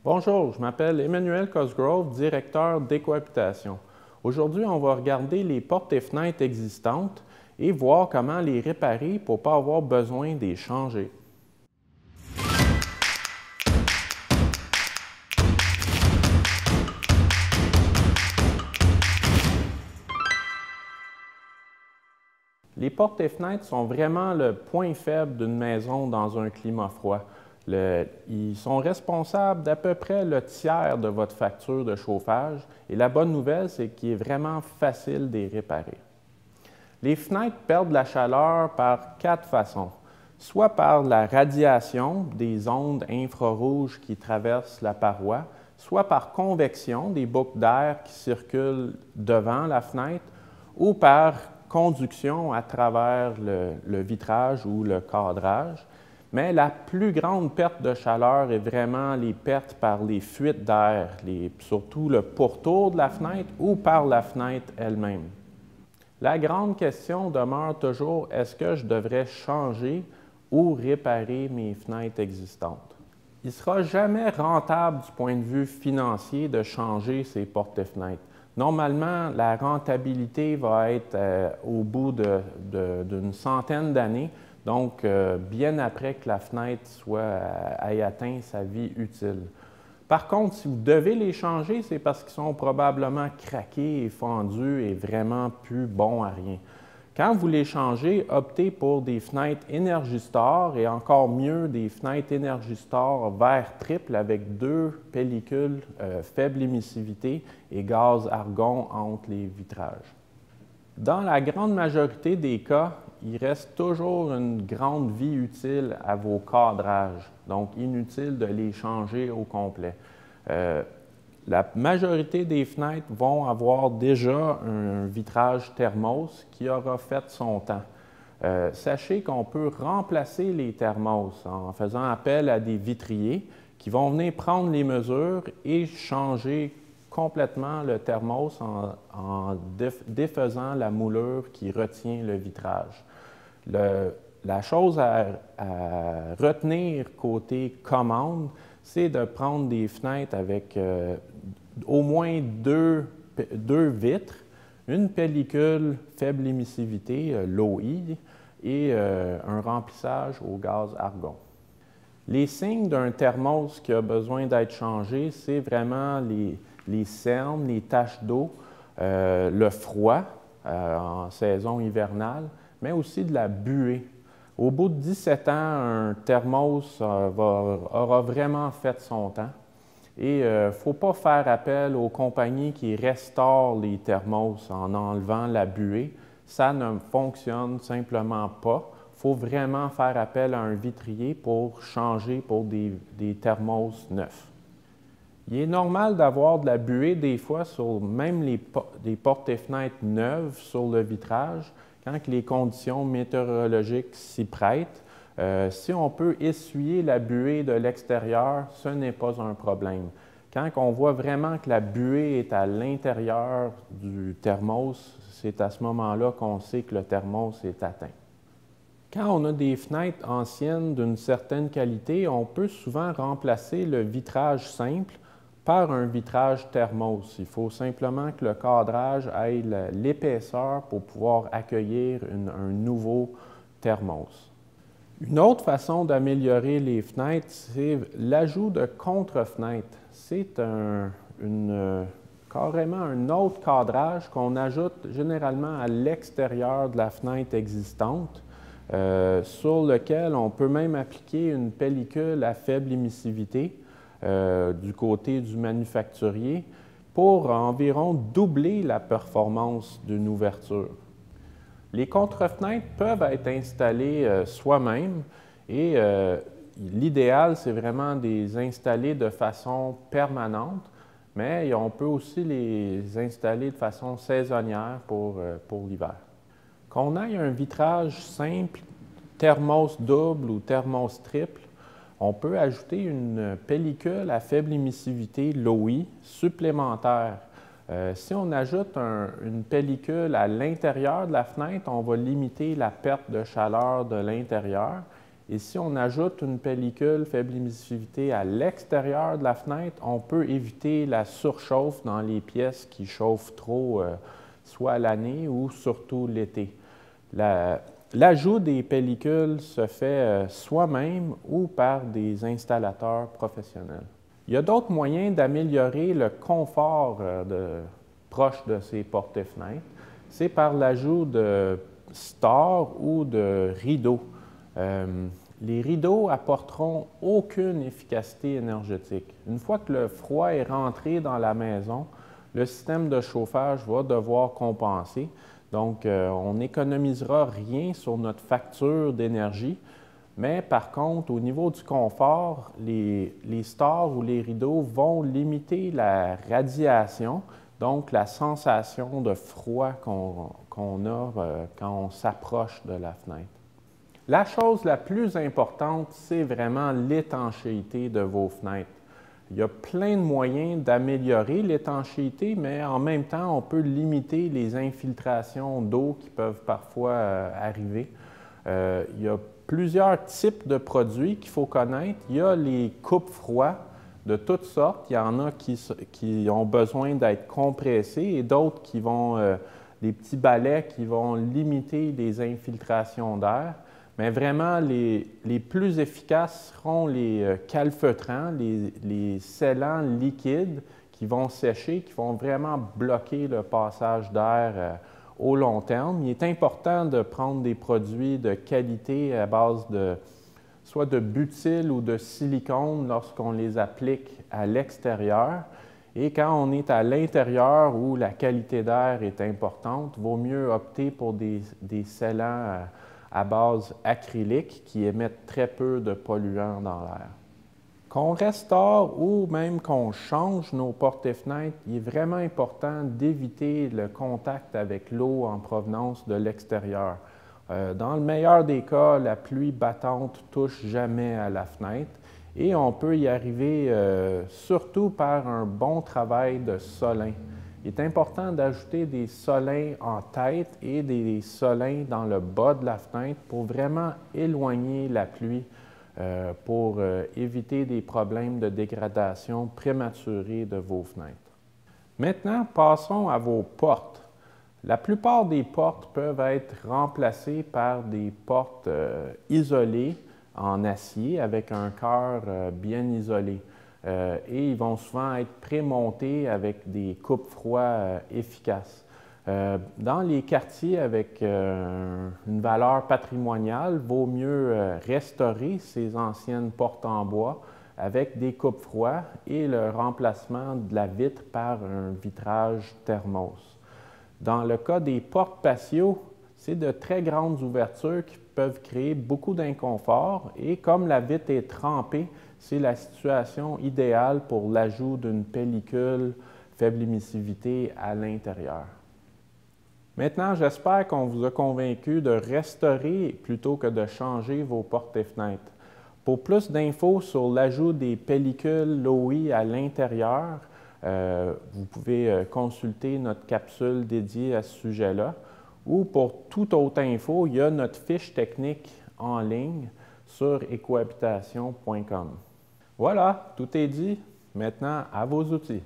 Bonjour, je m'appelle Emmanuel Cosgrove, directeur d'écohabitation. Aujourd'hui, on va regarder les portes et fenêtres existantes et voir comment les réparer pour ne pas avoir besoin de les changer. Les portes et fenêtres sont vraiment le point faible d'une maison dans un climat froid. Ils sont responsables d'à peu près le tiers de votre facture de chauffage et la bonne nouvelle, c'est qu'il est vraiment facile de les réparer. Les fenêtres perdent la chaleur par quatre façons. Soit par la radiation des ondes infrarouges qui traversent la paroi, soit par convection des boucles d'air qui circulent devant la fenêtre, ou par conduction à travers le vitrage ou le cadrage. Mais la plus grande perte de chaleur est vraiment les pertes par les fuites d'air, surtout le pourtour de la fenêtre ou par la fenêtre elle-même. La grande question demeure toujours, est-ce que je devrais changer ou réparer mes fenêtres existantes? Il ne sera jamais rentable du point de vue financier de changer ces portes et fenêtres. Normalement, la rentabilité va être au bout d'une centaine d'années, donc bien après que la fenêtre ait atteint sa vie utile. Par contre, si vous devez les changer, c'est parce qu'ils sont probablement craqués et fendus et vraiment plus bons à rien. Quand vous les changez, optez pour des fenêtres Energy-Star et encore mieux des fenêtres Energy-Star verre triple avec 2 pellicules faible émissivité et gaz argon entre les vitrages. Dans la grande majorité des cas, il reste toujours une grande vie utile à vos cadrages, donc inutile de les changer au complet. La majorité des fenêtres vont avoir déjà un vitrage thermos qui aura fait son temps. Sachez qu'on peut remplacer les thermos en faisant appel à des vitriers qui vont venir prendre les mesures et changer complètement le thermos en défaisant la moulure qui retient le vitrage. La chose à retenir côté commande, c'est de prendre des fenêtres avec au moins deux vitres, une pellicule faible émissivité, l'OI, et un remplissage au gaz argon. Les signes d'un thermos qui a besoin d'être changé, c'est vraiment les cernes, les taches d'eau, le froid en saison hivernale, mais aussi de la buée. Au bout de 17 ans, un thermos aura vraiment fait son temps. Et il ne faut pas faire appel aux compagnies qui restaurent les thermos en enlevant la buée. Ça ne fonctionne simplement pas. Il faut vraiment faire appel à un vitrier pour changer pour des thermos neufs. Il est normal d'avoir de la buée des fois sur même des portes et fenêtres neuves sur le vitrage quand les conditions météorologiques s'y prêtent. Si on peut essuyer la buée de l'extérieur, ce n'est pas un problème. Quand on voit vraiment que la buée est à l'intérieur du thermos, c'est à ce moment-là qu'on sait que le thermos est atteint. Quand on a des fenêtres anciennes d'une certaine qualité, on peut souvent remplacer le vitrage simple par un vitrage thermos. Il faut simplement que le cadrage ait l'épaisseur pour pouvoir accueillir un nouveau thermos. Une autre façon d'améliorer les fenêtres, c'est l'ajout de contre-fenêtres. C'est carrément un autre cadrage qu'on ajoute généralement à l'extérieur de la fenêtre existante, sur lequel on peut même appliquer une pellicule à faible émissivité du côté du manufacturier pour environ doubler la performance d'une ouverture. Les contre-fenêtres peuvent être installées soi-même et l'idéal, c'est vraiment de les installer de façon permanente, mais on peut aussi les installer de façon saisonnière pour l'hiver. Qu'on ait un vitrage simple, thermos double ou thermos triple, on peut ajouter une pellicule à faible émissivité, l'OI, supplémentaire. Si on ajoute une pellicule à l'intérieur de la fenêtre, on va limiter la perte de chaleur de l'intérieur Et si on ajoute une pellicule faible émissivité à l'extérieur de la fenêtre, on peut éviter la surchauffe dans les pièces qui chauffent trop, soit l'année ou surtout l'été. L'ajout des pellicules se fait soi-même ou par des installateurs professionnels. Il y a d'autres moyens d'améliorer le confort proche de ces portes et fenêtres. C'est par l'ajout de stores ou de rideaux. Les rideaux apporteront aucune efficacité énergétique. Une fois que le froid est rentré dans la maison, le système de chauffage va devoir compenser. Donc, on n'économisera rien sur notre facture d'énergie, mais par contre, au niveau du confort, les stores ou les rideaux vont limiter la radiation, donc la sensation de froid qu'on a quand on s'approche de la fenêtre. La chose la plus importante, c'est vraiment l'étanchéité de vos fenêtres. Il y a plein de moyens d'améliorer l'étanchéité, mais en même temps, on peut limiter les infiltrations d'eau qui peuvent parfois arriver. Il y a plusieurs types de produits qu'il faut connaître. Il y a les coupe-froids de toutes sortes. Il y en a qui ont besoin d'être compressés et d'autres qui vont, des petits balais qui vont limiter les infiltrations d'air. Mais vraiment, les plus efficaces seront les calfeutrants, les scellants liquides qui vont sécher, qui vont vraiment bloquer le passage d'air au long terme. Il est important de prendre des produits de qualité à base soit de butyl ou de silicone lorsqu'on les applique à l'extérieur. Et quand on est à l'intérieur où la qualité d'air est importante, il vaut mieux opter pour des scellants à base acrylique qui émettent très peu de polluants dans l'air. Qu'on restaure ou même qu'on change nos portes et fenêtres, il est vraiment important d'éviter le contact avec l'eau en provenance de l'extérieur. Dans le meilleur des cas, la pluie battante ne touche jamais à la fenêtre et on peut y arriver surtout par un bon travail de solin. Il est important d'ajouter des solins en tête et des solins dans le bas de la fenêtre pour vraiment éloigner la pluie, pour éviter des problèmes de dégradation prématurée de vos fenêtres. Maintenant, passons à vos portes. La plupart des portes peuvent être remplacées par des portes isolées en acier avec un cœur bien isolé. Et ils vont souvent être prémontés avec des coupe-froids efficaces. Dans les quartiers avec une valeur patrimoniale, il vaut mieux restaurer ces anciennes portes en bois avec des coupe-froids et le remplacement de la vitre par un vitrage thermos. Dans le cas des portes patio, c'est de très grandes ouvertures qui peuvent créer beaucoup d'inconfort et comme la vitre est trempée, c'est la situation idéale pour l'ajout d'une pellicule faible émissivité à l'intérieur. Maintenant, j'espère qu'on vous a convaincu de restaurer plutôt que de changer vos portes et fenêtres. Pour plus d'infos sur l'ajout des pellicules Lowi à l'intérieur, vous pouvez consulter notre capsule dédiée à ce sujet-là. Ou pour toute autre info, il y a notre fiche technique en ligne sur ecohabitation.com. Voilà, tout est dit. Maintenant, à vos outils.